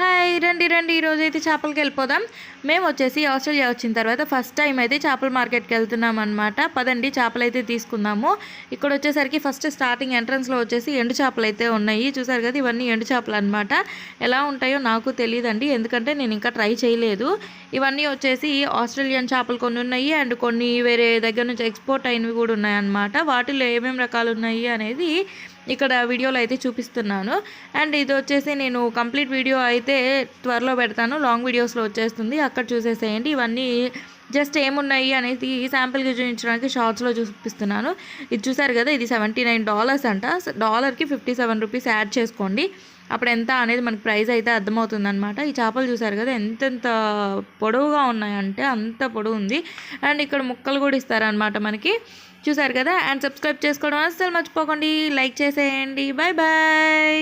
Hi రండి రండి ఈరోజైతే చేపలకి వెళ్ళిపోదాం. మేము వచ్చేసి ఆస్ట్రేలియా వచ్చిన తర్వాత ఫస్ట్ టైం అయితే చేపల మార్కెట్కి వెళ్తున్నాం అనమాట. పదండి చేపలు అయితే తీసుకుందాము. ఇక్కడ వచ్చేసరికి ఫస్ట్ స్టార్టింగ్ ఎంట్రన్స్లో వచ్చేసి ఎండు చేపలు అయితే ఉన్నాయి. చూసారు కదా, ఇవన్నీ ఎండు చేపలు అనమాట. ఎలా ఉంటాయో నాకు తెలియదండి, ఎందుకంటే నేను ఇంకా ట్రై చేయలేదు. ఇవన్నీ వచ్చేసి ఆస్ట్రేలియన్ చేపలు కొన్ని ఉన్నాయి, అండ్ కొన్ని వేరే దగ్గర నుంచి ఎక్స్పోర్ట్ అయినవి కూడా ఉన్నాయన్నమాట. వాటిలో ఏమేమి రకాలు ఉన్నాయి అనేది ఇక్కడ వీడియోలో అయితే చూపిస్తున్నాను. అండ్ ఇది వచ్చేసి నేను కంప్లీట్ వీడియో అయితే త్వరలో పెడతాను, లాంగ్ వీడియోస్లో వచ్చేస్తుంది, అక్కడ చూసేసేయండి. ఇవన్నీ జస్ట్ ఏమున్నాయి అనేది శాంపిల్గా చూపించడానికి షార్ట్స్లో చూపిస్తున్నాను. ఇది చూసారు కదా, ఇది $79 అంట. డాలర్కి 57 రూపీస్ యాడ్ చేసుకోండి, అప్పుడు ఎంత అనేది మనకి ప్రైస్ అయితే అర్థమవుతుంది అనమాట. ఈ చేపలు చూసారు కదా ఎంతెంత పొడవుగా ఉన్నాయంటే అంత పొడవు ఉంది. అండ్ ఇక్కడ ముక్కలు కూడా ఇస్తారనమాట మనకి. చూసారు కదా, అండ్ సబ్స్క్రైబ్ చేసుకోవడం అస్సలు మర్చిపోకండి, లైక్ చేసేయండి. Bye bye.